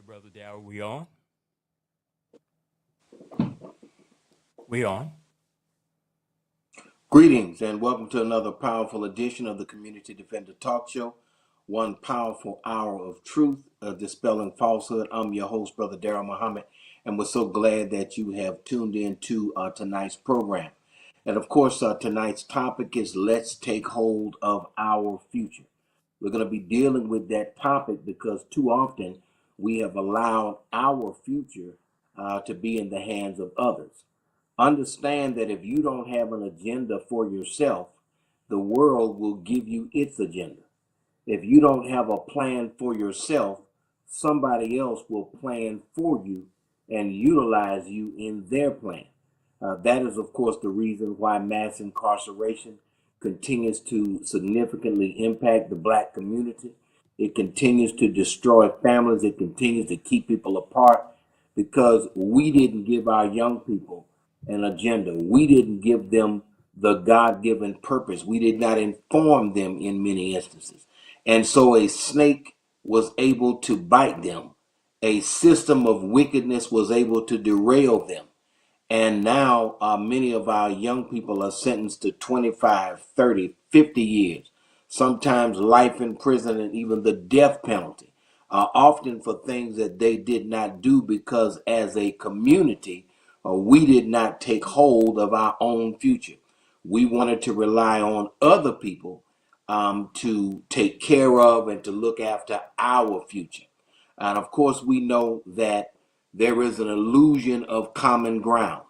Brother Darrell, we on? We on? Greetings and welcome to another powerful edition of the Community Defender Talk Show. One powerful hour of truth, dispelling falsehood. I'm your host, Brother Darrell Muhammad, and we're so glad that you have tuned in to tonight's program. And of course, tonight's topic is Let's Take Hold of Our Future. We're going to be dealing with that topic because too often we have allowed our future to be in the hands of others. Understand that if you don't have an agenda for yourself, the world will give you its agenda. If you don't have a plan for yourself, somebody else will plan for you and utilize you in their plan. That is, of course, the reason why mass incarceration continues to significantly impact the black community. It continues to destroy families. It continues to keep people apart because we didn't give our young people an agenda. We didn't give them the God-given purpose. We did not inform them in many instances. And so a snake was able to bite them. A system of wickedness was able to derail them. And now many of our young people are sentenced to 25, 30, 50 years, sometimes life in prison and even the death penalty, often for things that they did not do because as a community, we did not take hold of our own future. We wanted to rely on other people to take care of and to look after our future. And of course, we know that there is an illusion of common ground.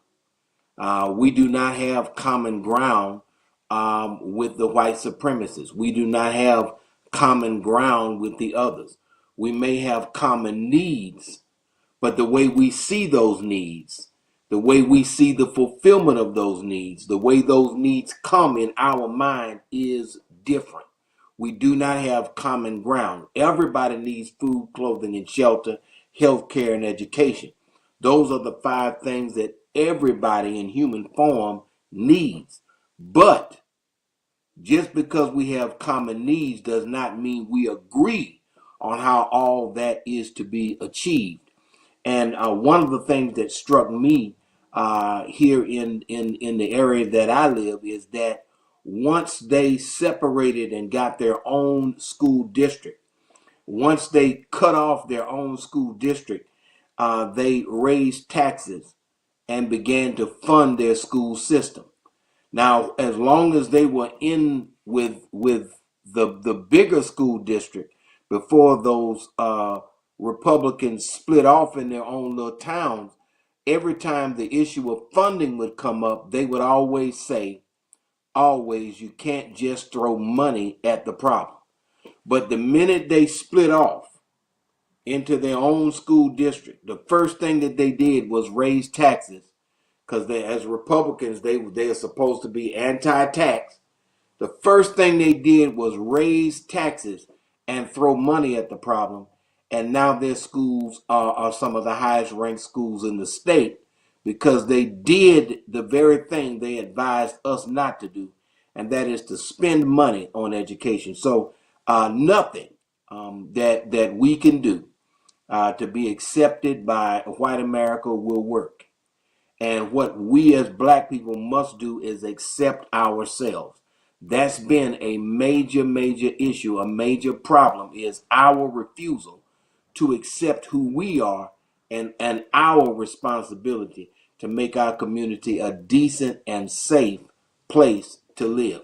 We do not have common ground with the white supremacists. We do not have common ground with the others. We may have common needs, but the way we see those needs, the way we see the fulfillment of those needs, the way those needs come in our mind is different. We do not have common ground. Everybody needs food, clothing, and shelter, health care, and education. Those are the five things that everybody in human form needs. But just because we have common needs does not mean we agree on how all that is to be achieved. And one of the things that struck me here in the area that I live is that once they separated and got their own school district, once they cut off their own school district, they raised taxes and began to fund their school system. Now, as long as they were in with the bigger school district before those Republicans split off in their own little towns, every time the issue of funding would come up, they would always say, always, you can't just throw money at the problem. But the minute they split off into their own school district, the first thing that they did was raise taxes because they, as Republicans, they are supposed to be anti-tax. The first thing they did was raise taxes and throw money at the problem. And now their schools are some of the highest ranked schools in the state because they did the very thing they advised us not to do, and that is to spend money on education. So nothing that we can do to be accepted by white America will work. And what we as black people must do is accept ourselves. That's been a major, major issue, a major problem is our refusal to accept who we are and our responsibility to make our community a decent and safe place to live.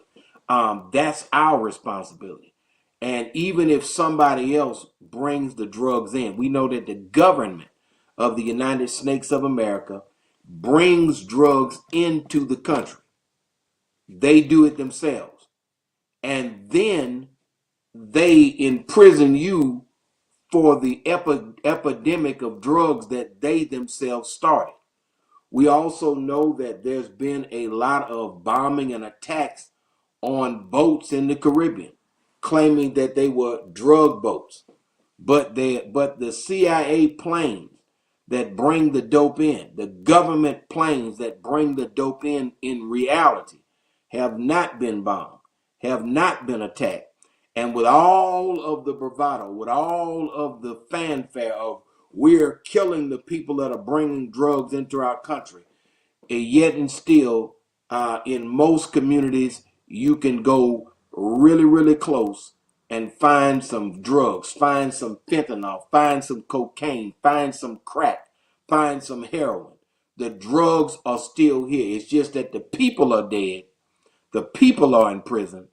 That's our responsibility. And even if somebody else brings the drugs in, we know that the government of the United States of America brings drugs into the country. They do it themselves. And then they imprison you for the epidemic of drugs that they themselves started. We also know that there's been a lot of bombing and attacks on boats in the Caribbean, claiming that they were drug boats. But the CIA planes that bring the dope in, the government planes that bring the dope in reality, have not been bombed, have not been attacked. And with all of the bravado, with all of the fanfare of we're killing the people that are bringing drugs into our country. And yet and still, in most communities, you can go really, really close and find some drugs, find some fentanyl, find some cocaine, find some crack, find some heroin. The drugs are still here. It's just that the people are dead, the people are in prison,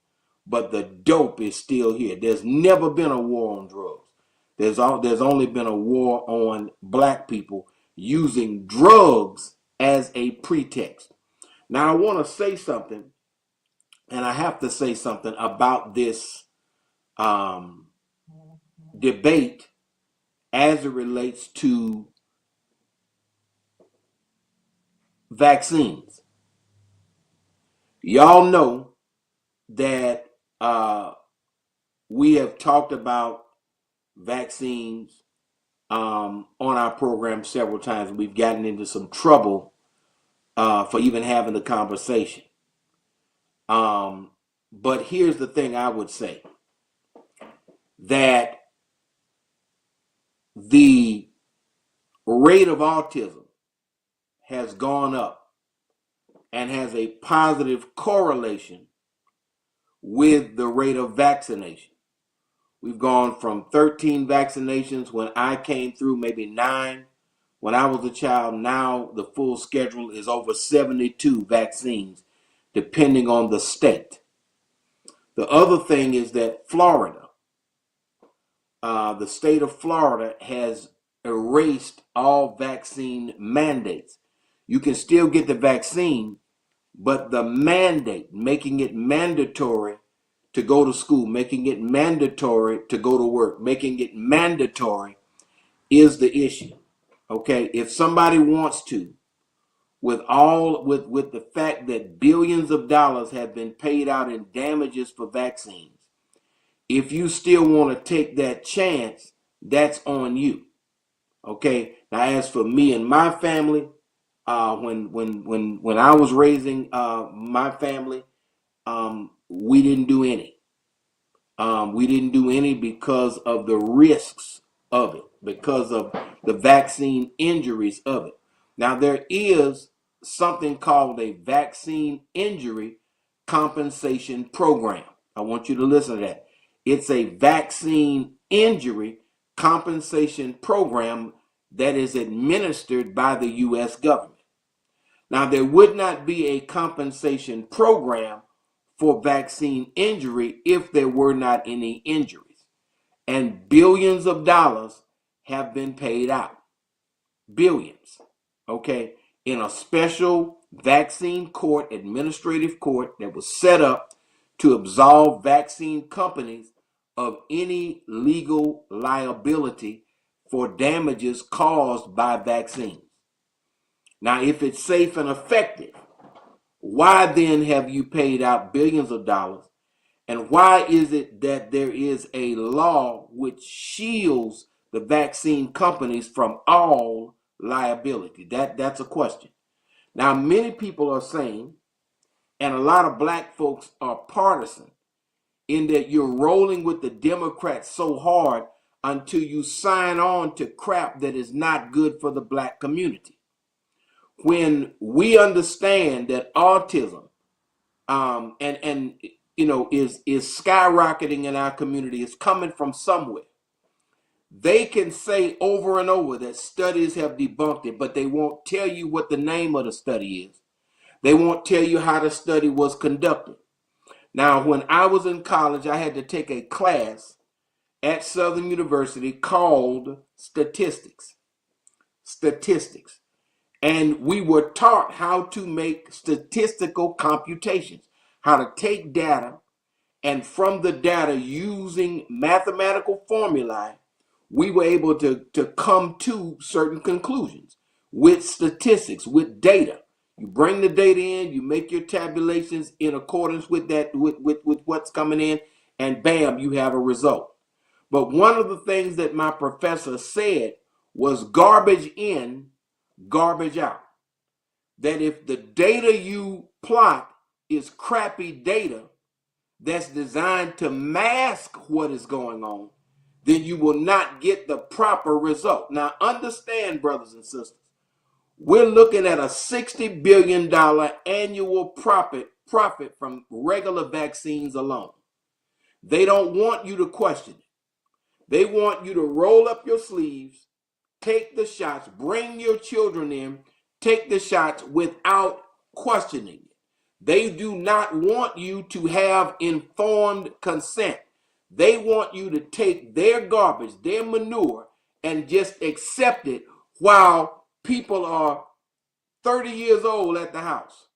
but the dope is still here. There's never been a war on drugs. There's only been a war on black people using drugs as a pretext. Now I want to say something, and I have to say something about this debate as it relates to vaccines. Y'all know that we have talked about vaccines on our program several times. We've gotten into some trouble for even having the conversation. But here's the thing I would say, that the rate of autism has gone up and has a positive correlation with the rate of vaccination. We've gone from 13 vaccinations when I came through, maybe 9 when I was a child. Now the full schedule is over 72 vaccines, depending on the state. The other thing is that Florida, the state of Florida has erased all vaccine mandates. You can still get the vaccine, but the mandate, making it mandatory to go to school, making it mandatory to go to work, making it mandatory is the issue. Okay, if somebody wants to, with the fact that billions of dollars have been paid out in damages for vaccines, if you still want to take that chance, that's on you. Okay. Now, as for me and my family, when I was raising my family, we didn't do any. We didn't do any because of the risks of it, because of the vaccine injuries of it. Now, there is something called a vaccine injury compensation program. I want you to listen to that. It's a vaccine injury compensation program that is administered by the U.S. government. Now, there would not be a compensation program for vaccine injury if there were not any injuries. And billions of dollars have been paid out. Billions. Okay? In a special vaccine court, administrative court that was set up to absolve vaccine companies of any legal liability for damages caused by vaccines. Now, if it's safe and effective, why then have you paid out billions of dollars? And why is it that there is a law which shields the vaccine companies from all liability? That's a question. Now, many people are saying, and a lot of black folks are partisan, in that you're rolling with the Democrats so hard until you sign on to crap that is not good for the black community. When we understand that autism and is skyrocketing in our community, is coming from somewhere. They can say over and over that studies have debunked it, but they won't tell you what the name of the study is. They won't tell you how the study was conducted. Now, when I was in college, I had to take a class at Southern University called statistics. Statistics. And we were taught how to make statistical computations, how to take data, and from the data, using mathematical formulae, we were able to come to certain conclusions with statistics, with data. You bring the data in, you make your tabulations in accordance with that, with what's coming in, and bam, you have a result. But one of the things that my professor said was garbage in, garbage out. That if the data you plot is crappy data that's designed to mask what is going on, then you will not get the proper result. Now, understand, brothers and sisters, we're looking at a $60 billion annual profit from regular vaccines alone. They don't want you to question it. They want you to roll up your sleeves, take the shots, bring your children in, take the shots without questioning it. They do not want you to have informed consent. They want you to take their garbage, their manure, and just accept it while people are 30 years old at the house.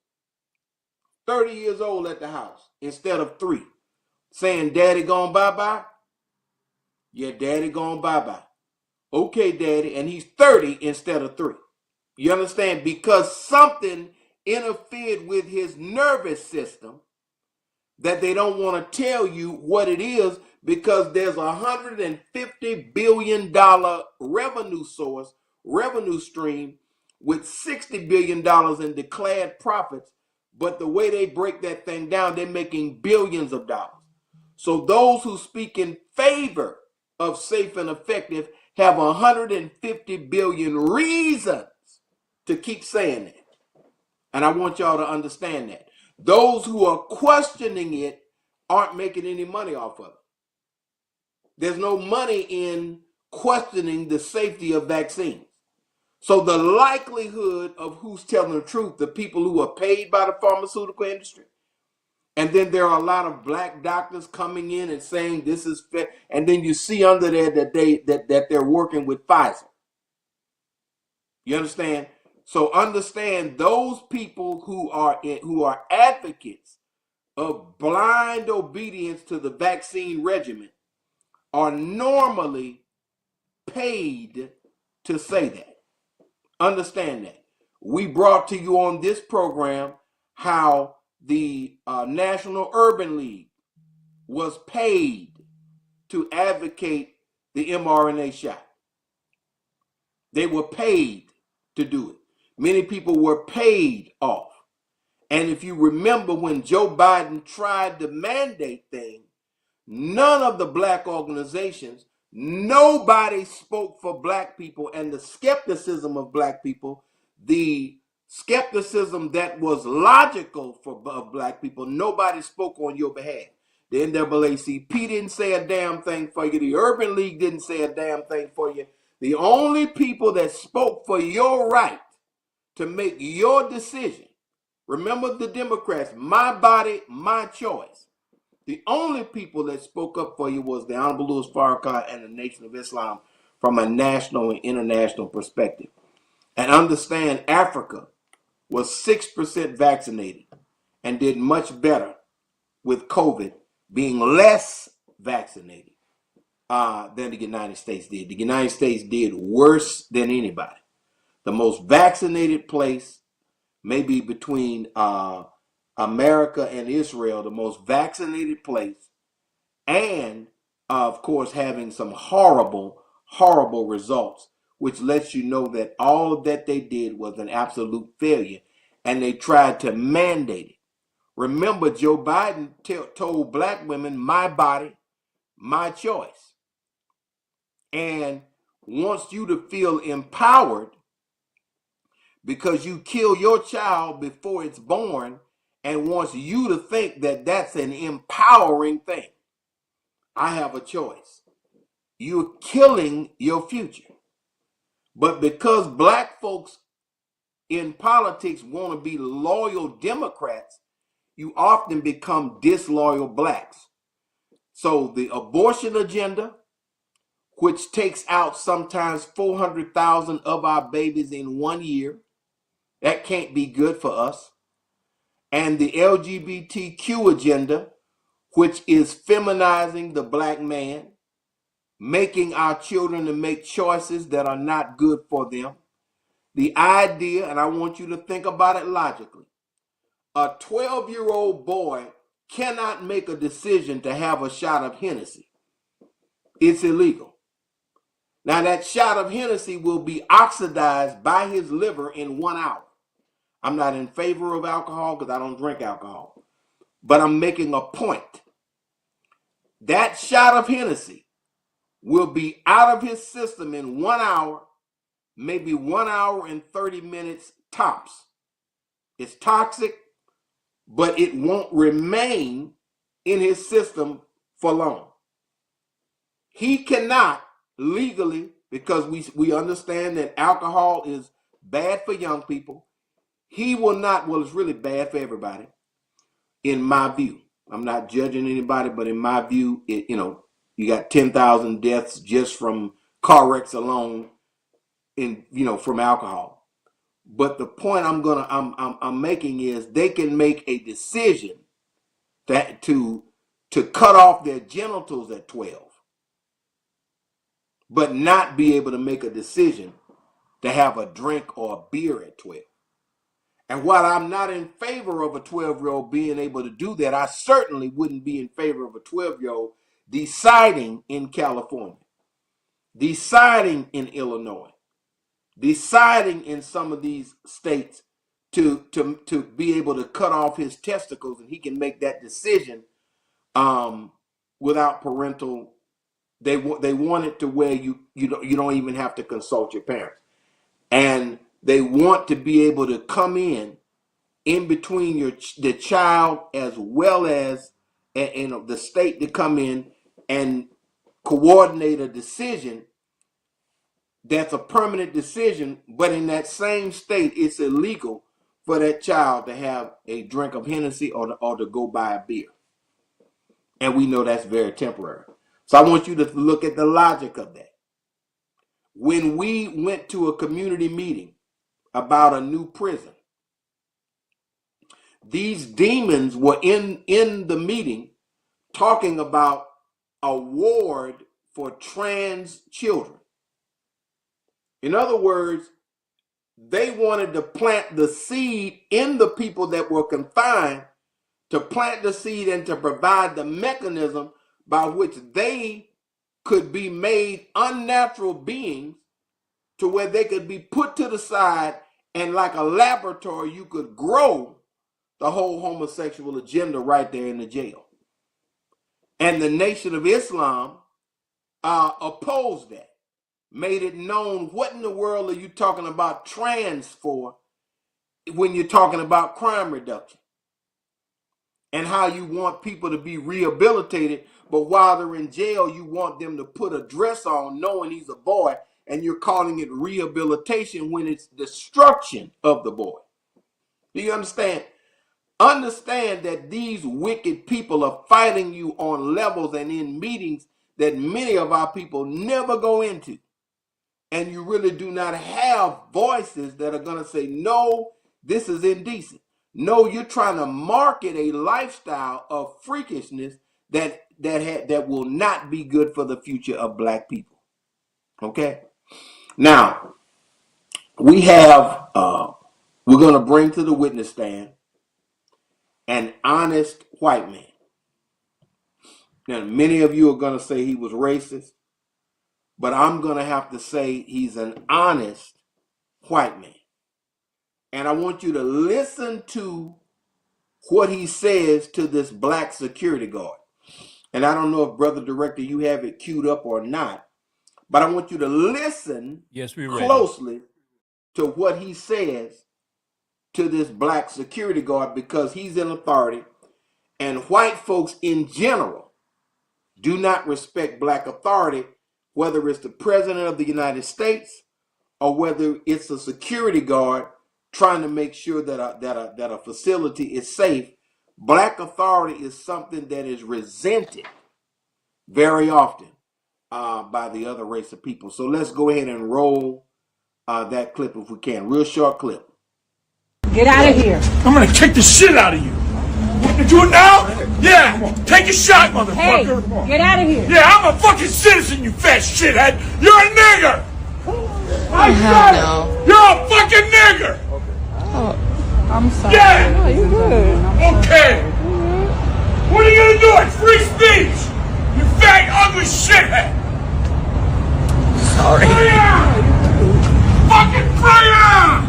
30 years old at the house instead of 3. Saying, Daddy gone bye-bye? Yeah, Daddy gone bye-bye. Okay, Daddy. And he's 30 instead of 3. You understand? Because something interfered with his nervous system that they don't want to tell you what it is, because there's $150 billion revenue stream with $60 billion in declared profits. But the way they break that thing down, they're making billions of dollars. So those who speak in favor of safe and effective have 150 billion reasons to keep saying that. And I want y'all to understand that. Those who are questioning it aren't making any money off of it. There's no money in questioning the safety of vaccines. So the likelihood of who's telling the truth, the people who are paid by the pharmaceutical industry, and then there are a lot of black doctors coming in and saying this is fair, and then you see under there that they're working with Pfizer. You understand? So understand, those people who are advocates of blind obedience to the vaccine regimen are normally paid to say that. Understand that. We brought to you on this program how the National Urban League was paid to advocate the mRNA shot. They were paid to do it. Many people were paid off. And if you remember, when Joe Biden tried the mandate thing, none of the black organizations, nobody spoke for black people, and the skepticism of black people, the skepticism that was logical of black people, nobody spoke on your behalf. The NAACP didn't say a damn thing for you. The Urban League didn't say a damn thing for you. The only people that spoke for your right to make your decision, remember the Democrats, my body, my choice. The only people that spoke up for you was the Honorable Louis Farrakhan and the Nation of Islam from a national and international perspective. And understand, Africa was 6% vaccinated and did much better with COVID being less vaccinated than the United States did. The United States did worse than anybody. The most vaccinated place, maybe between America and Israel, the most vaccinated place, and of course having some horrible, horrible results, which lets you know that all that they did was an absolute failure, and they tried to mandate it. Remember, Joe Biden told black women, my body, my choice, and wants you to feel empowered because you kill your child before it's born, and wants you to think that that's an empowering thing. I have a choice. You're killing your future. But because black folks in politics want to be loyal Democrats, you often become disloyal blacks. So the abortion agenda, which takes out sometimes 400,000 of our babies in 1 year, that can't be good for us. And the LGBTQ agenda, which is feminizing the black man, making our children to make choices that are not good for them. The idea, and I want you to think about it logically, a 12-year-old boy cannot make a decision to have a shot of Hennessy. It's illegal. Now, that shot of Hennessy will be oxidized by his liver in 1 hour. I'm not in favor of alcohol because I don't drink alcohol, but I'm making a point. That shot of Hennessy will be out of his system in 1 hour, maybe 1 hour and 30 minutes tops. It's toxic, but it won't remain in his system for long. He cannot legally, because we understand that alcohol is bad for young people. He will not, well, it's really bad for everybody, in my view. I'm not judging anybody, but in my view, you got 10,000 deaths just from car wrecks alone from alcohol. But the point I'm making is they can make a decision that to cut off their genitals at 12, but not be able to make a decision to have a drink or a beer at 12. And while I'm not in favor of a 12-year-old being able to do that, I certainly wouldn't be in favor of a 12-year-old deciding in California, deciding in Illinois, deciding in some of these states to be able to cut off his testicles, and he can make that decision without parental. They want it to where you don't even have to consult your parents, and they want to be able to come in between the child as well as the state to come in and coordinate a decision that's a permanent decision, but in that same state, it's illegal for that child to have a drink of Hennessy or to go buy a beer. And we know that's very temporary. So I want you to look at the logic of that. When we went to a community meeting about a new prison, these demons were in the meeting talking about a ward for trans children. In other words, they wanted to plant the seed in the people that were confined, to plant the seed and to provide the mechanism by which they could be made unnatural beings, to where they could be put to the side, and like a laboratory, you could grow the whole homosexual agenda right there in the jail. And the Nation of Islam opposed that, made it known, what in the world are you talking about trans for when you're talking about crime reduction, and how you want people to be rehabilitated, but while they're in jail, you want them to put a dress on knowing he's a boy, and you're calling it rehabilitation when it's destruction of the boy. Do you understand? Understand that these wicked people are fighting you on levels and in meetings that many of our people never go into. And you really do not have voices that are going to say, no, this is indecent. No, you're trying to market a lifestyle of freakishness that will not be good for the future of black people. Okay? Now, we're going to bring to the witness stand an honest white man. Now, many of you are going to say he was racist, but I'm going to have to say he's an honest white man. And I want you to listen to what he says to this black security guard. And I don't know if, Brother Director, you have it queued up or not, but I want you to listen closely to what he says to this black security guard, because he's in authority, and white folks in general do not respect black authority, whether it's the President of the United States or whether it's a security guard trying to make sure that a facility is safe. Black authority is something that is resented very often by the other race of people. So let's go ahead and roll that clip if we can. Real short clip. Get out of here. I'm gonna kick the shit out of you. Want to do it now? Yeah. Take a shot, motherfucker. Hey, get out of here. Yeah, I'm a fucking citizen, you fat shithead. You're a nigger. I said it. You're a fucking nigger. Oh, I'm sorry. Yeah. No, you're good. Okay. What are you gonna do? It's free speech. You fat, ugly shithead. Sorry. Fire! Fucking fire!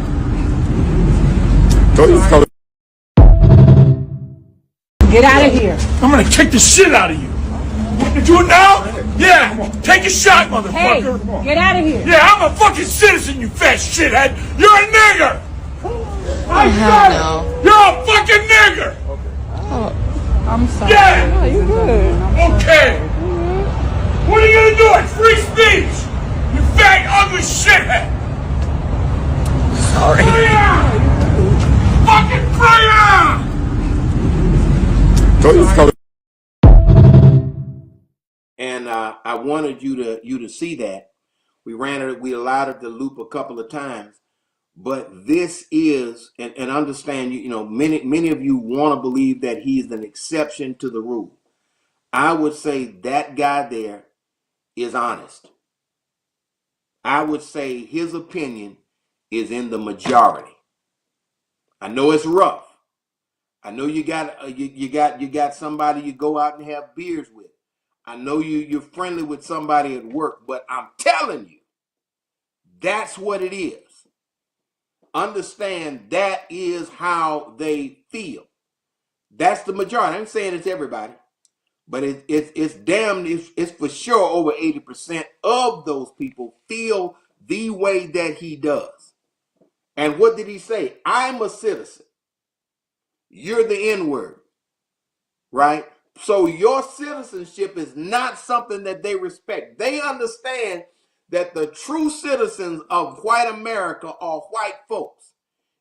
Get out of here. I'm gonna kick the shit out of you. You do it now? Yeah. Take a shot, Hey, motherfucker. get out of here. Yeah, I'm a fucking citizen, you fat shithead. You're a nigger. I said it. You're a fucking nigger. Oh, I'm sorry. Yeah. No, you good. Okay. What are you gonna do? It's free speech. You fat, ugly shithead. Sorry. Fire! Fucking fire! And I wanted you to see that. We allowed it to loop a couple of times, but this is and understand many of you want to believe that he's an exception to the rule. I would say that guy there is honest. I would say his opinion is in the majority. I know it's rough. I know you got you got somebody you go out and have beers with. I know you're friendly with somebody at work, but I'm telling you, that's what it is. Understand that is how they feel. That's the majority. I ain't saying it's everybody, but it's for sure over 80% of those people feel the way that he does. And what did he say? I'm a citizen. You're the N-word, right? So your citizenship is not something that they respect. They understand that the true citizens of white America are white folks.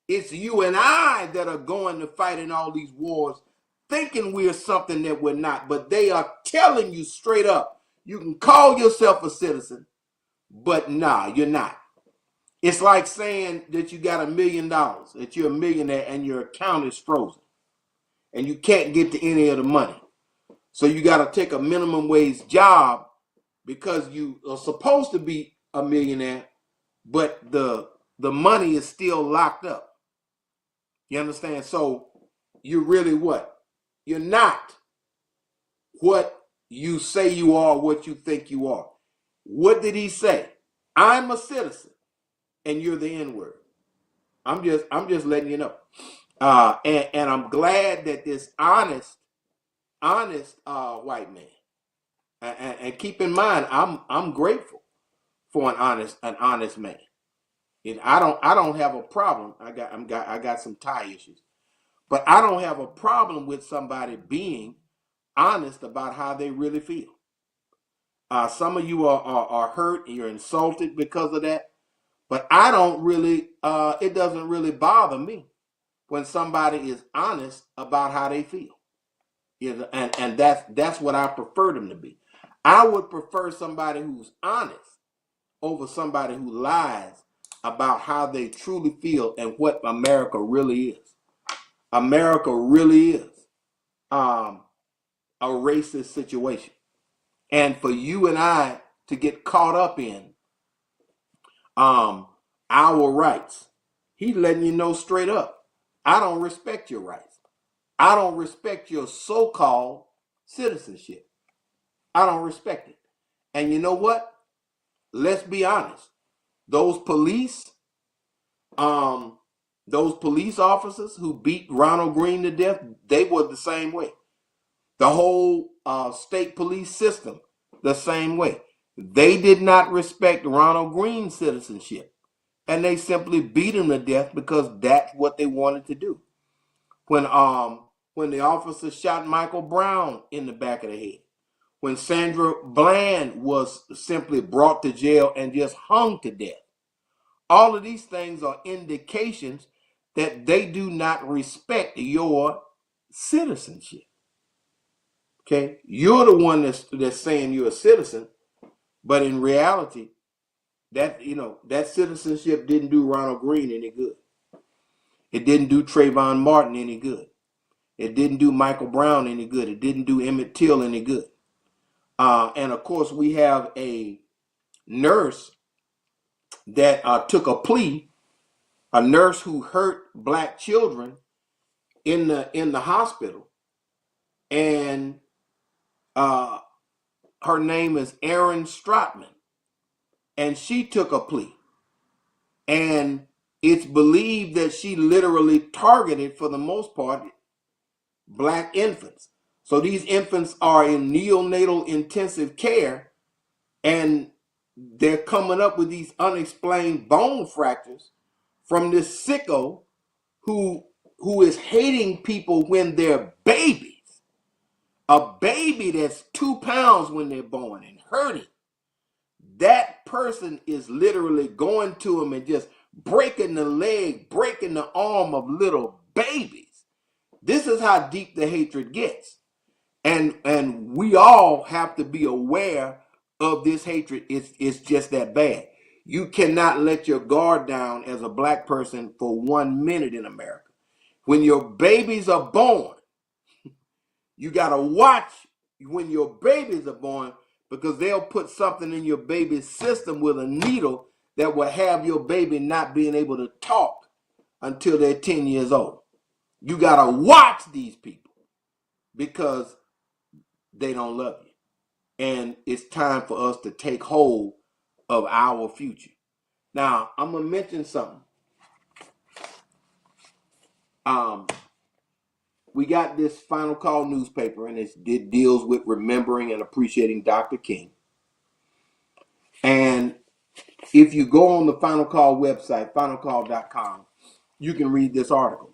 It's you and I that are going to fight in all these wars, thinking we're something that we're not. But they are telling you straight up, you can call yourself a citizen, but nah, you're not. It's like saying that you got $1 million, that you're a millionaire and your account is frozen and you can't get to any of the money. So you got to take a minimum wage job because you are supposed to be a millionaire, but the money is still locked up. You understand? So you're really what? You're not what you say you are, what you think you are. What did he say? I'm a citizen and you're the N-word. I'm just letting you know. And I'm glad that this honest white man. And keep in mind, I'm grateful for an honest man. And I don't have a problem. I got some tie issues, but I don't have a problem with somebody being honest about how they really feel. Some of you are hurt and you're insulted because of that, but I don't really. It doesn't really bother me when somebody is honest about how they feel. And that's what I prefer them to be. I would prefer somebody who's honest over somebody who lies about how they truly feel and what America really is. America really is a racist situation. And for you and I to get caught up in our rights, he's letting you know straight up, I don't respect your rights. I don't respect your so-called citizenship. I don't respect it. And you know what? Let's be honest. Those police officers who beat Ronald Green to death, they were the same way. The whole state police system, the same way. They did not respect Ronald Green's citizenship. And they simply beat him to death because that's what they wanted to do. When the officer shot Michael Brown in the back of the head, when Sandra Bland was simply brought to jail and just hung to death. All of these things are indications that they do not respect your citizenship. Okay? You're the one that's saying you're a citizen, but in reality, that citizenship didn't do Ronald Green any good. It didn't do Trayvon Martin any good. It didn't do Michael Brown any good. It didn't do Emmett Till any good. And of course, we have a nurse that took a plea, a nurse who hurt black children in the hospital, and her name is Erin Stratman, and she took a plea, and it's believed that she literally targeted, for the most part, black infants. So these infants are in neonatal intensive care, and they're coming up with these unexplained bone fractures from this sicko who is hating people when they're babies. A baby that's 2 pounds when they're born and hurting. That person is literally going to them and just breaking the leg, breaking the arm of little babies. This is how deep the hatred gets. And we all have to be aware of this hatred. It's just that bad. You cannot let your guard down as a black person for 1 minute in America. When your babies are born, you got to watch when your babies are born, because they'll put something in your baby's system with a needle that will have your baby not being able to talk until they're 10 years old. You got to watch these people because they don't love you. And it's time for us to take hold of our future. Now, I'm going to mention something. We got this Final Call newspaper, and it deals with remembering and appreciating Dr. King. And if you go on the Final Call website, finalcall.com, you can read this article.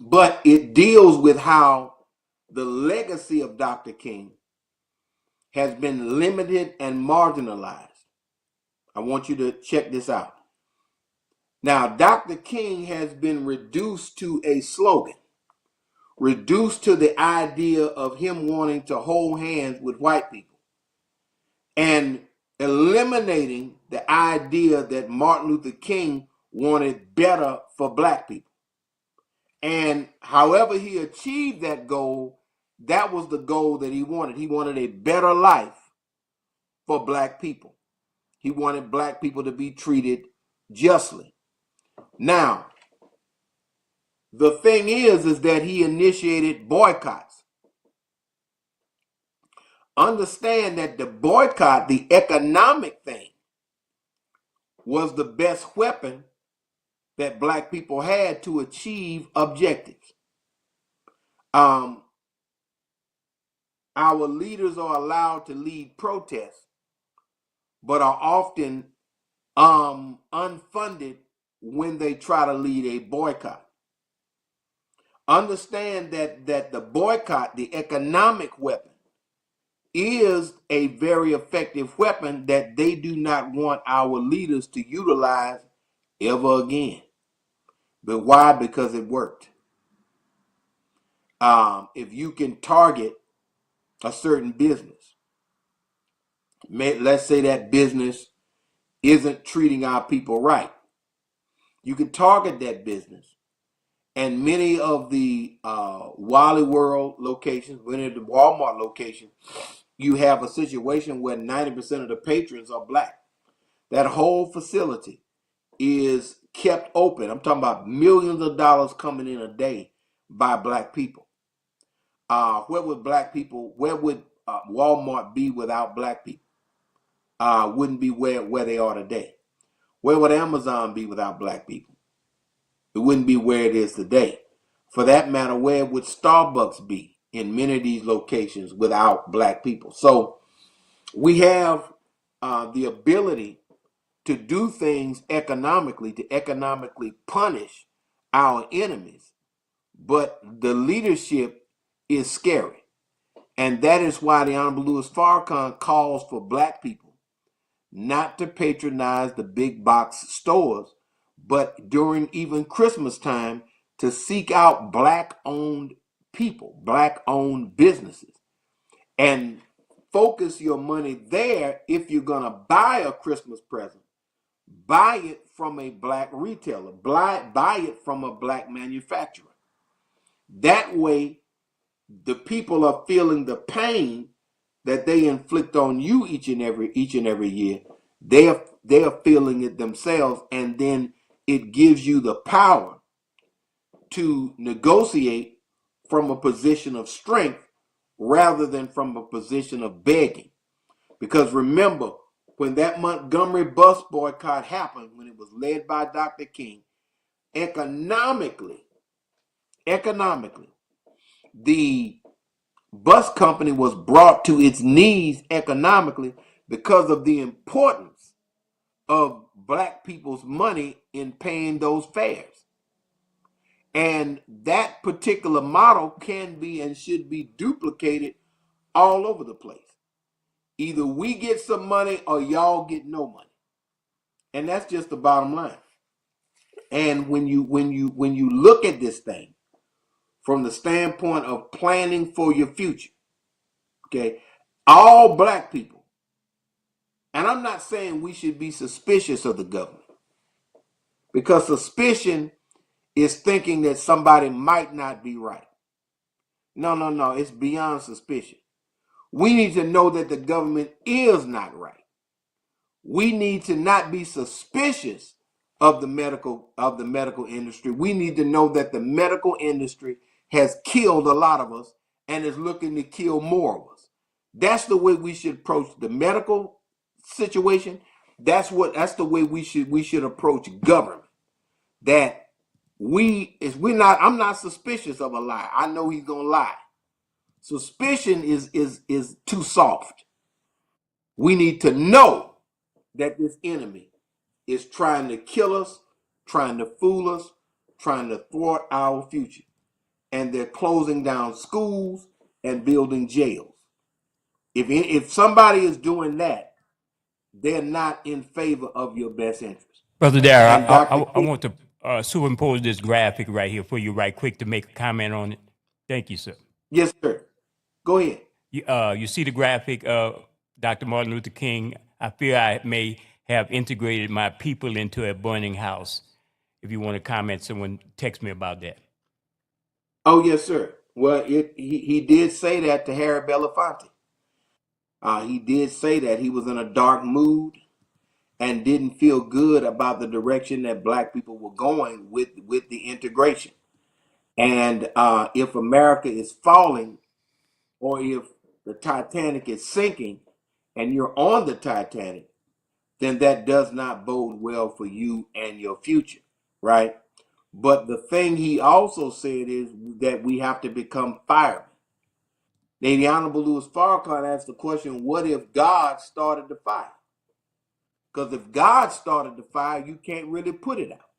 But it deals with how the legacy of Dr. King has been limited and marginalized. I want you to check this out. Now, Dr. King has been reduced to a slogan, reduced to the idea of him wanting to hold hands with white people, and eliminating the idea that Martin Luther King wanted better for black people. And however he achieved that goal, that was the goal that he wanted. He wanted a better life for black people. He wanted black people to be treated justly. Now, the thing is that he initiated boycotts. Understand that the boycott, the economic thing, was the best weapon that black people had to achieve objectives. Our leaders are allowed to lead protests, but are often unfunded when they try to lead a boycott. Understand that the boycott, the economic weapon, is a very effective weapon that they do not want our leaders to utilize ever again. But why? Because it worked. If you can target a certain business, let's say that business isn't treating our people right, you can target that business. And many of the Wally World locations, many of the Walmart locations, you have a situation where 90% of the patrons are black. That whole facility is kept open. I'm talking about millions of dollars coming in a day by black people. Where would Walmart be without black people? Wouldn't be where they are today. Where would Amazon be without black people? It wouldn't be where it is today. For that matter, where would Starbucks be in many of these locations without black people? So we have the ability to do things economically, to economically punish our enemies. But the leadership is scary. And that is why the Honorable Louis Farrakhan calls for black people not to patronize the big box stores, but during even Christmas time, to seek out black-owned people, black-owned businesses, and focus your money there. If you're going to buy a Christmas present, buy it from a black retailer, buy it from a black manufacturer. That way, the people are feeling the pain that they inflict on you each and every year. They are feeling it themselves, and then it gives you the power to negotiate from a position of strength rather than from a position of begging. Because remember, when that Montgomery bus boycott happened, when it was led by Dr. King, economically, the bus company was brought to its knees economically because of the importance of black people's money in paying those fares. And that particular model can be and should be duplicated all over the place. Either we get some money or y'all get no money. And that's just the bottom line. And when you look at this thing from the standpoint of planning for your future, okay, all black people, and I'm not saying we should be suspicious of the government, because suspicion is thinking that somebody might not be right. No, it's beyond suspicion. We need to know that the government is not right. We need to not be suspicious of the medical industry. We need to know that the medical industry has killed a lot of us and is looking to kill more of us. That's the way we should approach the medical situation. That's the way we should approach government. That I'm not suspicious of a lie. I know he's gonna lie. Suspicion is too soft. We need to know that this enemy is trying to kill us, trying to fool us, trying to thwart our future. And they're closing down schools and building jails. If somebody is doing that, they're not in favor of your best interest. Brother Darrell, And Dr. I King, want to superimpose this graphic right here for you right quick to make a comment on it. Thank you, sir. yes, sir. Go ahead. You see the graphic, Dr. Martin Luther King. I feel I may have integrated my people into a burning house. If you want to comment, someone text me about that. Oh, yes, sir. Well, he did say that to Harry Belafonte. He did say that he was in a dark mood and didn't feel good about the direction that black people were going with the integration. And if America is falling, or if the Titanic is sinking and you're on the Titanic, then that does not bode well for you and your future, right? But the thing he also said is that we have to become firemen. Now, the Honorable Louis Farrakhan asked the question, what if God started the fire? Because if God started the fire, you can't really put it out.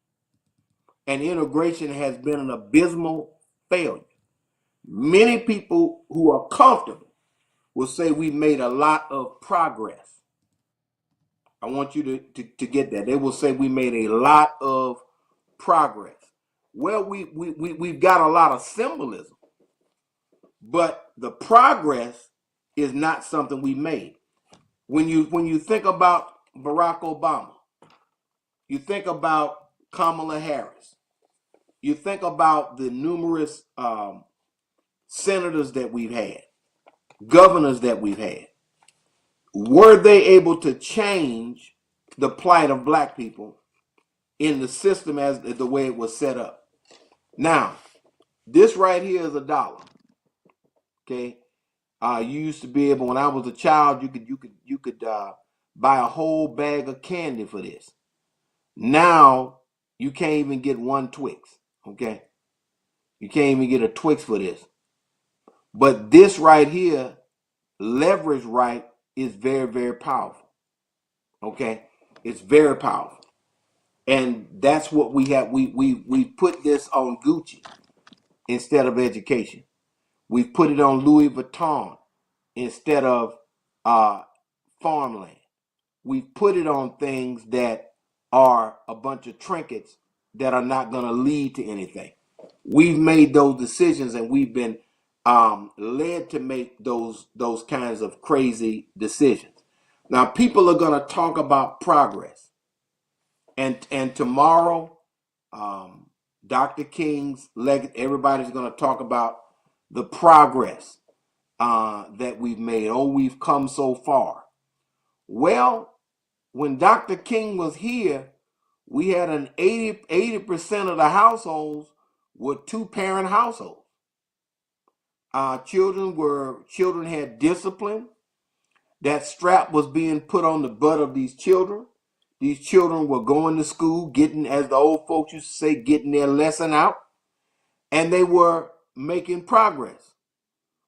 And integration has been an abysmal failure. Many people who are comfortable will say we made a lot of progress. I want you to get that. They will say we made a lot of progress. Well, we've got a lot of symbolism, but the progress is not something we made. When you think about Barack Obama, you think about Kamala Harris, you think about the numerous senators that we've had, governors that we've had. Were they able to change the plight of black people in the system as the way it was set up? Now, this right here is $1. Okay, you used to be able, when I was a child, you could buy a whole bag of candy for this. Now you can't even get one Twix. Okay, you can't even get a Twix for this. But this right here, leverage right, is very, very powerful. Okay, it's very powerful, and that's what we have. We put this on Gucci instead of education. We've put it on Louis Vuitton instead of farmland. We've put it on things that are a bunch of trinkets that are not going to lead to anything. We've made those decisions, and we've been led to make those kinds of crazy decisions. Now, people are going to talk about progress, and tomorrow, Dr. King's legacy. Everybody's going to talk about the progress that we've made. Oh, we've come so far. Well, when Dr. King was here, we had an 80% of the households were two-parent households. Children had discipline. That strap was being put on the butt of these children. These children were going to school, getting, as the old folks used to say, getting their lesson out. And they were making progress.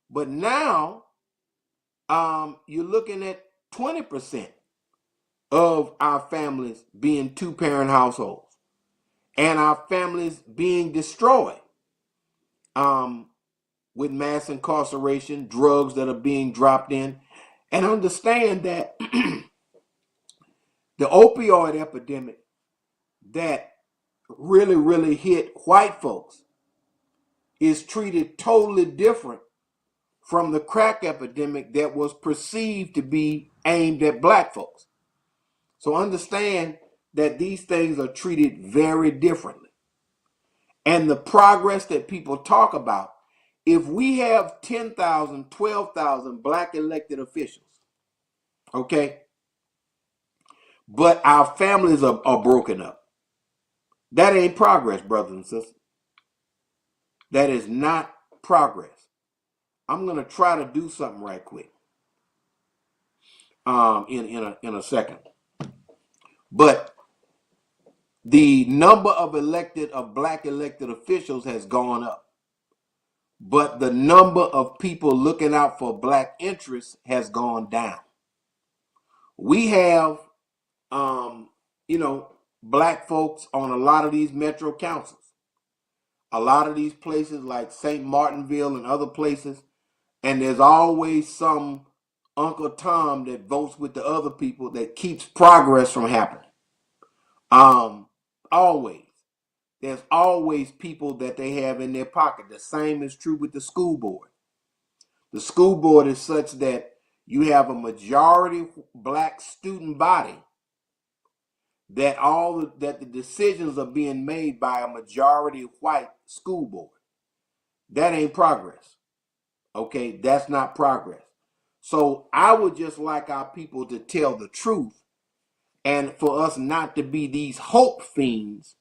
But now you're looking at 20% of our families being two-parent households, and our families being destroyed with mass incarceration, drugs that are being dropped in. And understand that the opioid epidemic that really, really hit white folks is treated totally different from the crack epidemic that was perceived to be aimed at black folks. So understand that these things are treated very differently. And the progress that people talk about, if we have 10,000, 12,000 black elected officials, okay, but our families are broken up, that ain't progress, brothers and sisters. That is not progress. I'm going to try to do something right quick in a second. But the number of black elected officials has gone up. But the number of people looking out for black interests has gone down. We have, black folks on a lot of these metro councils. A lot of these places like St. Martinville and other places, and there's always some Uncle Tom that votes with the other people that keeps progress from happening. Always. There's always people that they have in their pocket. The same is true with the school board. The school board is such that you have a majority black student body that the decisions are being made by a majority white school board. That ain't progress. Okay, that's not progress. So I would just like our people to tell the truth, and for us not to be these hope fiends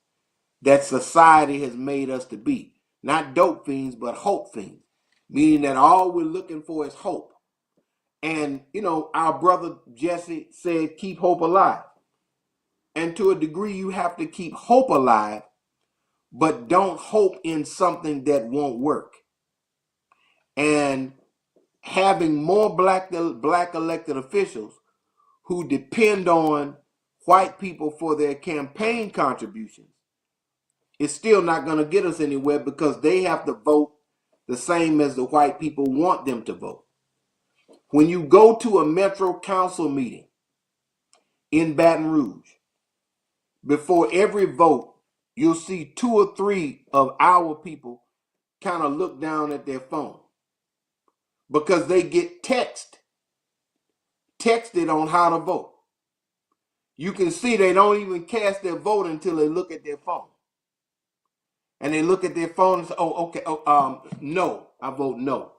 that society has made us to be. Not dope fiends, but hope fiends. Meaning that all we're looking for is hope. And, our brother Jesse said, keep hope alive. And to a degree, you have to keep hope alive, but don't hope in something that won't work. And having more black elected officials who depend on white people for their campaign contributions is still not going to get us anywhere, because they have to vote the same as the white people want them to vote. When you go to a Metro Council meeting in Baton Rouge, before every vote, you'll see 2 or 3 of our people kind of look down at their phone because they get texted on how to vote. You can see they don't even cast their vote until they look at their phone. And they look at their phone and say, oh, okay, no, I vote no.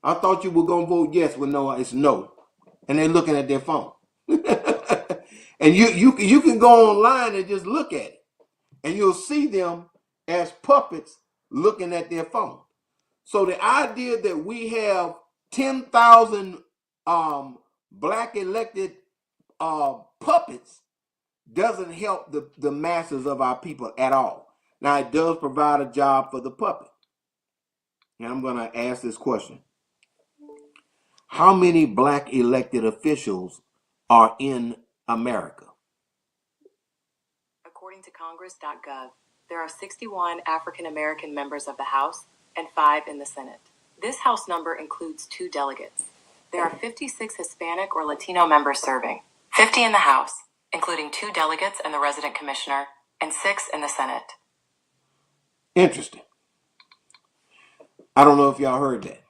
I thought you were going to vote yes. Well, no, it's no. And they're looking at their phone. And you can go online and just look at it. And you'll see them as puppets looking at their phone. So the idea that we have 10,000 black elected puppets doesn't help the masses of our people at all. Now, it does provide a job for the puppet. And I'm going to ask this question. How many black elected officials are in America? According to Congress.gov, there are 61 African American members of the House and 5 in the Senate. This House number includes 2 delegates. There are 56 Hispanic or Latino members serving, 50 in the House, including 2 delegates and the resident commissioner, and 6 in the Senate. Interesting. I don't know if y'all heard that,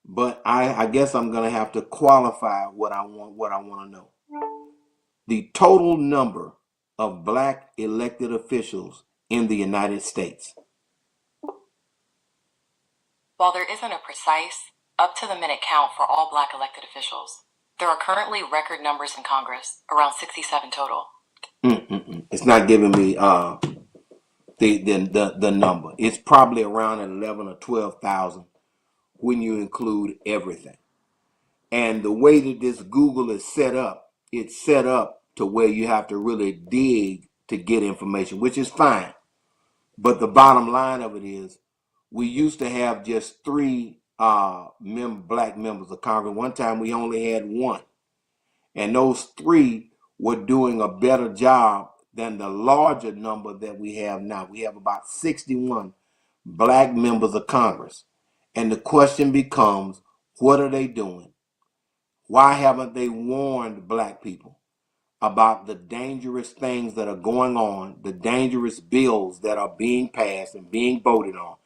but I guess I'm gonna have to qualify what I want to know. The total number of black elected officials in the United States. While there isn't a precise, up-to-the-minute count for all black elected officials, there are currently record numbers in Congress, around 67 total. It's not giving me the number. It's probably around 11 or 12,000 when you include everything. And the way that this Google is set up, it's set up to where you have to really dig to get information, which is fine. But the bottom line of it is, we used to have just three black members of Congress. One time we only had one. And those three were doing a better job than the larger number that we have now. We have about 61 black members of Congress. And the question becomes, what are they doing? Why haven't they warned black people about the dangerous things that are going on, the dangerous bills that are being passed and being voted on?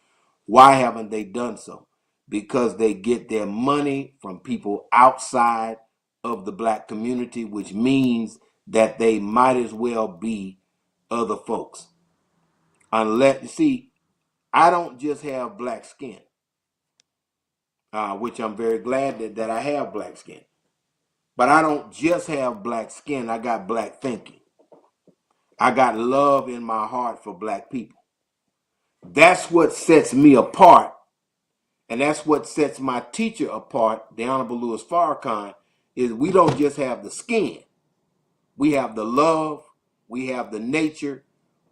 Why haven't they done so? Because they get their money from people outside of the black community, which means that they might as well be other folks. Unless, see, I don't just have black skin, which I'm very glad that I have black skin. But I don't just have black skin, I got black thinking. I got love in my heart for black people. That's what sets me apart. And that's what sets my teacher apart, the Honorable Louis Farrakhan, is we don't just have the skin. We have the love, we have the nature,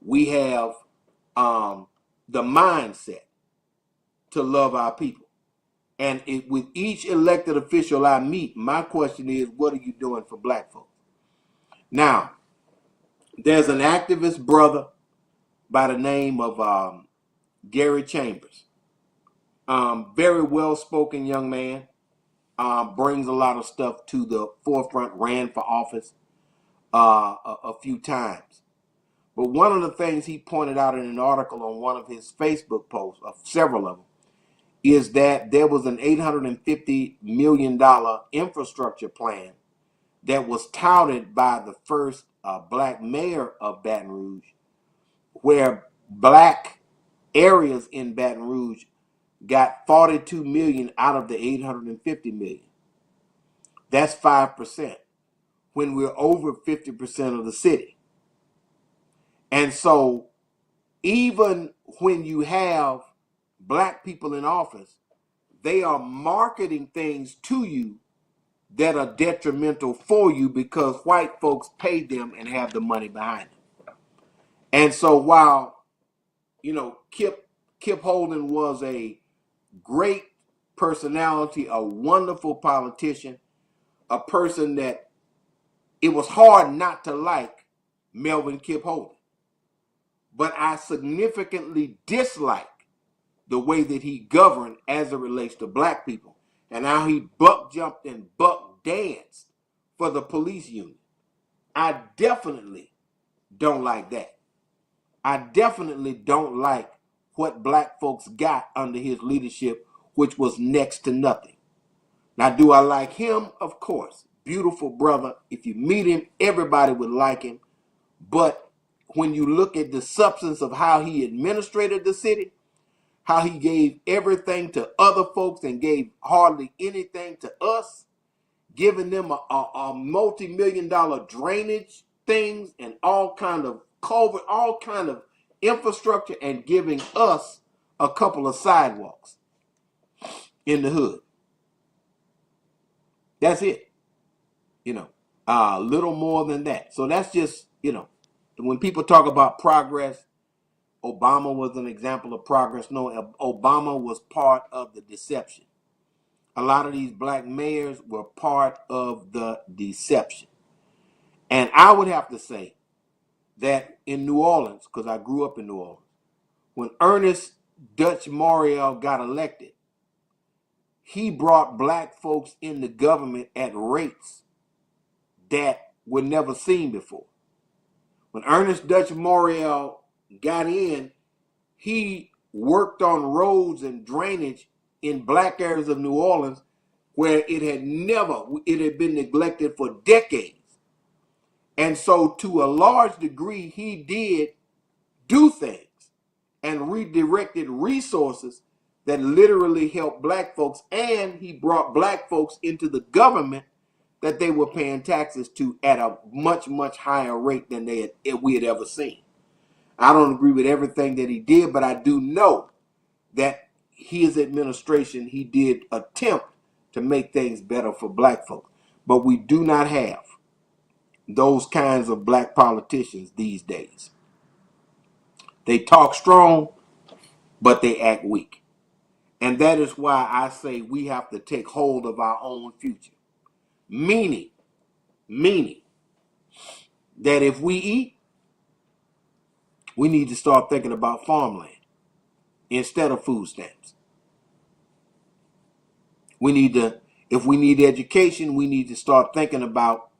we have the mindset to love our people. And with each elected official I meet, my question is, what are you doing for black folks? Now, there's an activist brother by the name of Gary Chambers. Very well-spoken young man. Brings a lot of stuff to the forefront, ran for office a few times. But one of the things he pointed out in an article on one of his Facebook posts, several of them, is that there was an $850 million infrastructure plan that was touted by the first black mayor of Baton Rouge, where black areas in Baton Rouge got 42 million out of the 850 million. That's 5% when we're over 50% of the city. And so even when you have black people in office, they are marketing things to you that are detrimental for you because white folks pay them and have the money behind them. And so while, Kip Holden was a great personality, a wonderful politician, a person that it was hard not to like Melvin Kip Holden. But I significantly dislike the way that he governed as it relates to black people and how he buck jumped and buck danced for the police union. I definitely don't like that. I definitely don't like what black folks got under his leadership, which was next to nothing. Now, do I like him? Of course. Beautiful brother. If you meet him, everybody would like him. But when you look at the substance of how he administrated the city, how he gave everything to other folks and gave hardly anything to us, giving them a multi-million-dollar drainage things and all kind of culvert, all kind of infrastructure, and giving us a couple of sidewalks in the hood. That's it. A little more than that. So that's just, when people talk about progress, Obama was an example of progress. No, Obama was part of the deception. A lot of these black mayors were part of the deception. And I would have to say that in New Orleans, because I grew up in New Orleans, when Ernest Dutch Morial got elected, he brought black folks into government at rates that were never seen before. When Ernest Dutch Morial got in, he worked on roads and drainage in black areas of New Orleans where it had been neglected for decades. And so to a large degree, he did do things and redirected resources that literally helped black folks, and he brought black folks into the government that they were paying taxes to at a much, much higher rate than we had ever seen. I don't agree with everything that he did, but I do know that his administration, he did attempt to make things better for black folks. But we do not have those kinds of black politicians these days. They talk strong, but they act weak. And that is why I say we have to take hold of our own future. Meaning that if we eat, we need to start thinking about farmland instead of food stamps. We need to, if we need education, we need to start thinking about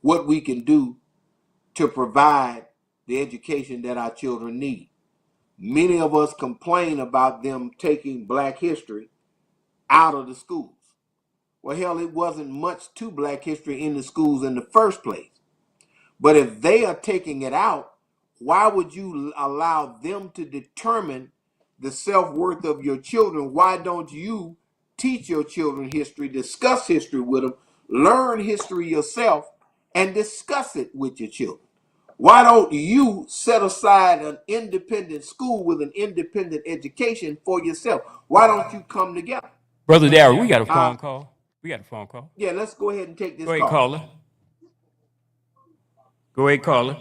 what we can do to provide the education that our children need. Many of us complain about them taking Black history out of the schools. Well, hell, it wasn't much to Black history in the schools in the first place. But if they are taking it out, why would you allow them to determine the self-worth of your children? Why don't you teach your children history, discuss history with them, learn history yourself, and discuss it with your children? Why don't you set aside an independent school with an independent education for yourself? Why don't you come together? Brother Darrell, we got a phone call. We got a phone call. Yeah, let's go ahead and take Go this ahead, call. caller. Go ahead, caller.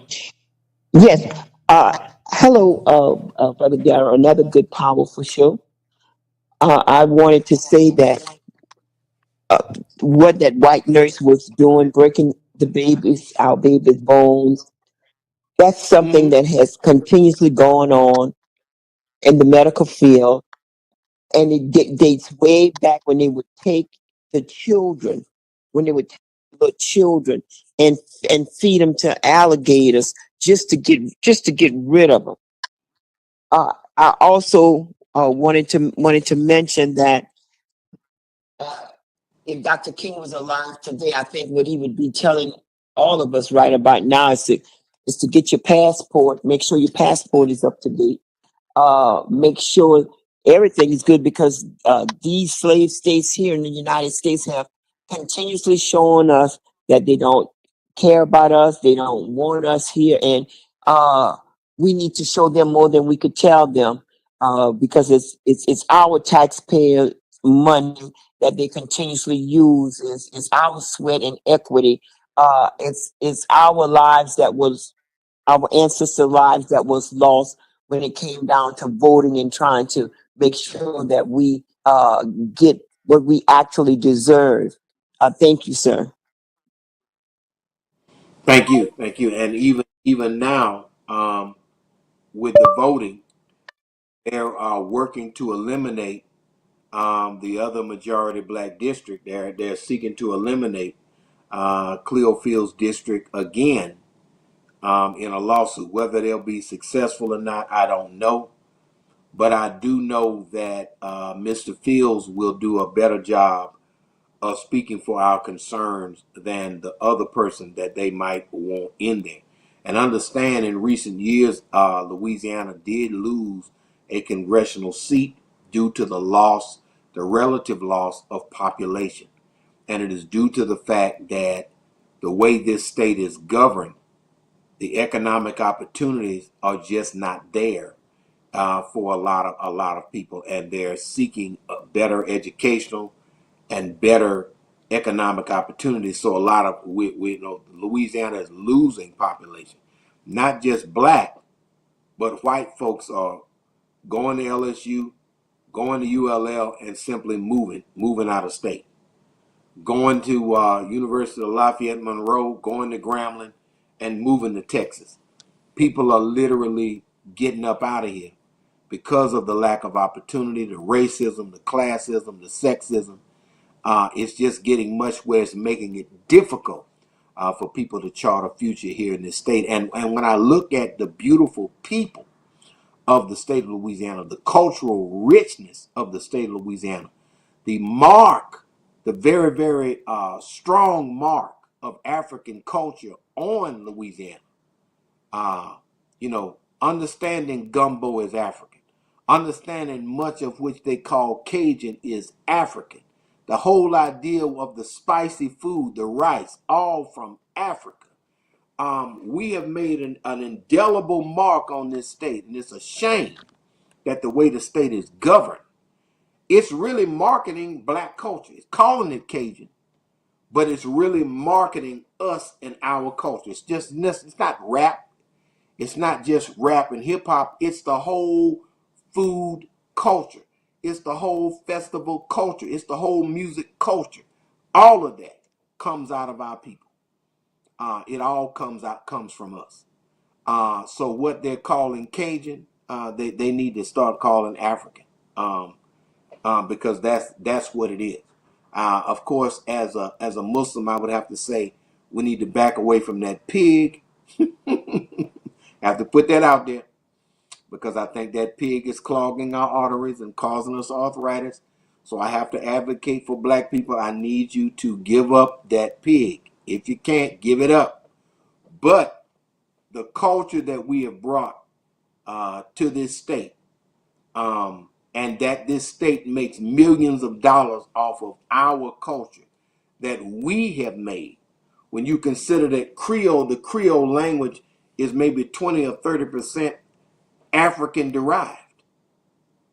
Yes. Hello, Brother Darrell. Another good, powerful show. I wanted to say that what that white nurse was doing, breaking our baby's bones, that's something Mm-hmm. that has continuously gone on in the medical field. And it dates way back when they would take the children, when they would take the children and feed them to alligators just to get rid of them. I also wanted to mention that uh, if Dr. King was alive today, I think what he would be telling all of us right about now is to get your passport. Make sure your passport is up to date. Make sure everything is good because these slave states here in the United States have continuously shown us that they don't care about us, they don't want us here, and uh, we need to show them more than we could tell them because it's our taxpayer money that they continuously use. It's our sweat and equity. It's our lives that was our ancestor lives that was lost when it came down to voting and trying to make sure that we get what we actually deserve. Thank you, sir. Thank you. And even now, with the voting, they're working to eliminate the other majority Black district. They're seeking to eliminate Cleofield's district again in a lawsuit. Whether they'll be successful or not, I don't know. But I do know that Mr. Fields will do a better job of speaking for our concerns than the other person that they might want in there. And understand in recent years, Louisiana did lose a congressional seat due to the relative loss of population. And it is due to the fact that the way this state is governed, the economic opportunities are just not there for a lot of people, and they're seeking a better educational and better economic opportunities. So a lot of we know Louisiana is losing population, not just Black, but white folks are going to LSU, going to ULL, and simply moving out of state, going to University of Lafayette Monroe, going to Grambling, and moving to Texas. People are literally getting up out of here because of the lack of opportunity, the racism, the classism, the sexism. It's just getting much where it's making it difficult for people to chart a future here in this state. And when I look at the beautiful people of the state of Louisiana, the cultural richness of the state of Louisiana, the mark, the very, very strong mark of African culture on Louisiana, uh, understanding gumbo is African, understanding much of which they call Cajun is African. The whole idea of the spicy food, the rice, all from Africa. We have made an indelible mark on this state, and it's a shame that the way the state is governed, it's really marketing Black culture. It's calling it Cajun, but it's really marketing us and our culture. It's not rap. It's not just rap and hip hop, it's the whole food culture. It's the whole festival culture. It's the whole music culture. All of that comes out of our people. It all comes from us. So what they're calling Cajun, they need to start calling African, because that's what it is. Of course, as a Muslim, I would have to say we need to back away from that pig. I have to put that out there because I think that pig is clogging our arteries and causing us arthritis. So I have to advocate for black people. I need you to give up that pig. If you can't, give it up. But the culture that we have brought to this state, and that this state makes millions of dollars off of our culture that we have made. When you consider that the Creole language is maybe 20 or 30% African derived.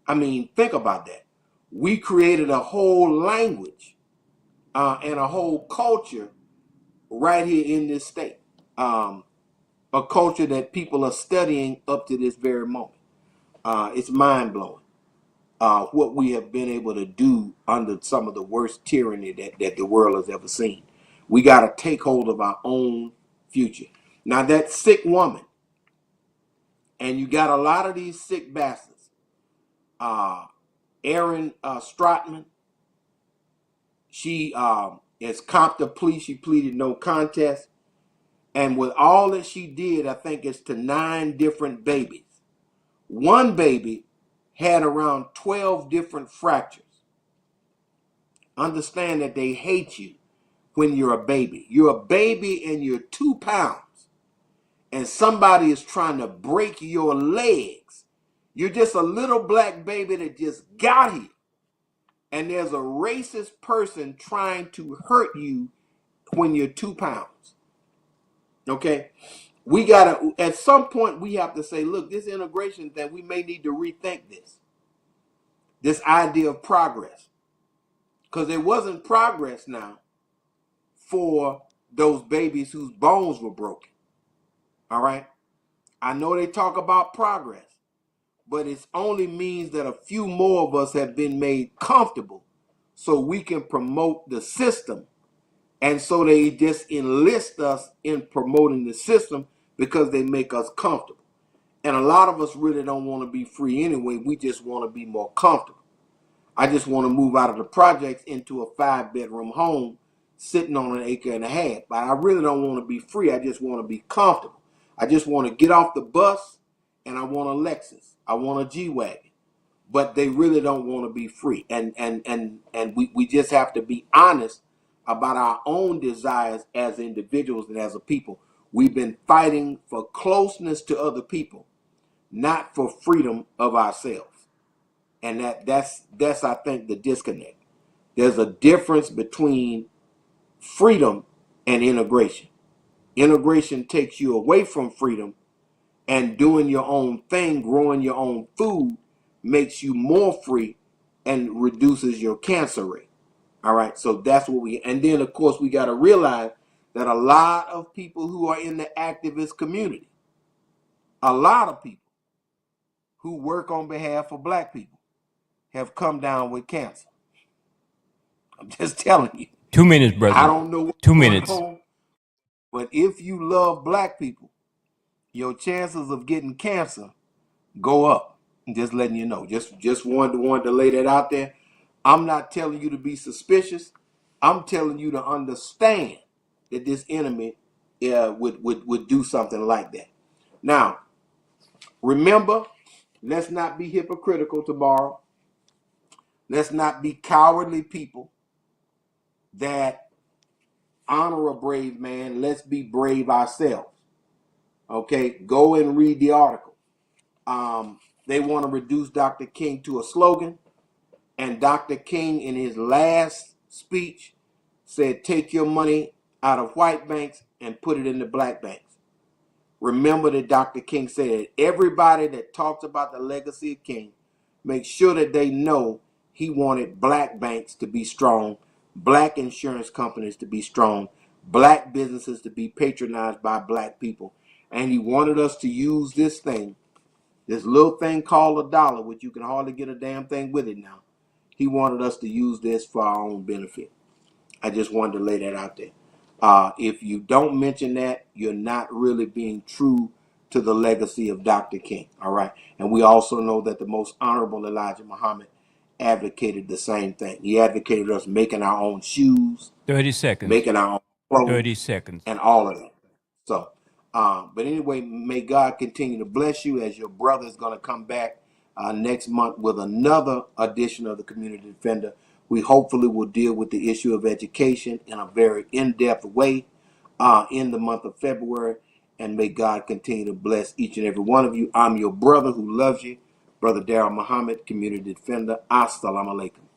I mean, think about that. We created a whole language and a whole culture right here in this state. A culture that people are studying up to this very moment. It's mind blowing what we have been able to do under some of the worst tyranny that the world has ever seen. We got to take hold of our own future. Now, that sick woman, and you got a lot of these sick bastards. Erin Stratman, she is comped to plea. She pleaded no contest. And with all that she did, I think it's to 9 different babies. One baby had around 12 different fractures. Understand that they hate you when you're a baby. You're a baby and you're 2 pounds. And somebody is trying to break your legs. You're just a little black baby that just got here. And there's a racist person trying to hurt you when you're 2 pounds. Okay? We gotta, at some point, we have to say, look, this integration thing, we may need to rethink this idea of progress. Because there wasn't progress now for those babies whose bones were broken. All right? I know they talk about progress, but it only means that a few more of us have been made comfortable so we can promote the system. And so they just enlist us in promoting the system because they make us comfortable. And a lot of us really don't want to be free anyway. We just want to be more comfortable. I just want to move out of the projects into a 5-bedroom home sitting on an acre and a half. But I really don't want to be free. I just want to be comfortable. I just want to get off the bus and I want a Lexus. I want a G-Wagon. But they really don't want to be free. And we just have to be honest about our own desires as individuals and as a people. We've been fighting for closeness to other people, not for freedom of ourselves. And that's I think the disconnect. There's a difference between freedom and integration. Integration takes you away from freedom, and doing your own thing, growing your own food, makes you more free and reduces your cancer rate. All right, so that's what and then of course we got to realize that a lot of people who are in the activist community, a lot of people who work on behalf of black people have come down with cancer. I'm just telling you. 2 minutes, brother. I don't know what's 2 going minutes. on, but if you love black people, your chances of getting cancer go up. I'm just letting you know. Just wanted to lay that out there. I'm not telling you to be suspicious. I'm telling you to understand that this enemy would do something like that. Now, remember, let's not be hypocritical tomorrow. Let's not be cowardly people that honor a brave man. Let's be brave ourselves. Okay, go and read the article. They want to reduce Dr. King to a slogan. And Dr. King, in his last speech, said, take your money out of white banks and put it into black banks. Remember that Dr. King said, everybody that talks about the legacy of King, make sure that they know he wanted black banks to be strong, black insurance companies to be strong, black businesses to be patronized by black people, And he wanted us to use this thing, this little thing called a dollar, which you can hardly get a damn thing with it now. He wanted us to use this for our own benefit. I just wanted to lay that out there. If you don't mention that, you're not really being true to the legacy of Dr. King. All right. And we also know that the most honorable Elijah Muhammad advocated the same thing. He advocated us making our own shoes, 30 seconds. making our own 30 clothes, seconds. and all of that. So, but anyway, may God continue to bless you as your brother is going to come back next month with another edition of the Community Defender. We hopefully will deal with the issue of education in a very in-depth way in the month of February. And may God continue to bless each and every one of you. I'm your brother who loves you, Brother Darrell Muhammad, Community Defender. Assalamu alaikum.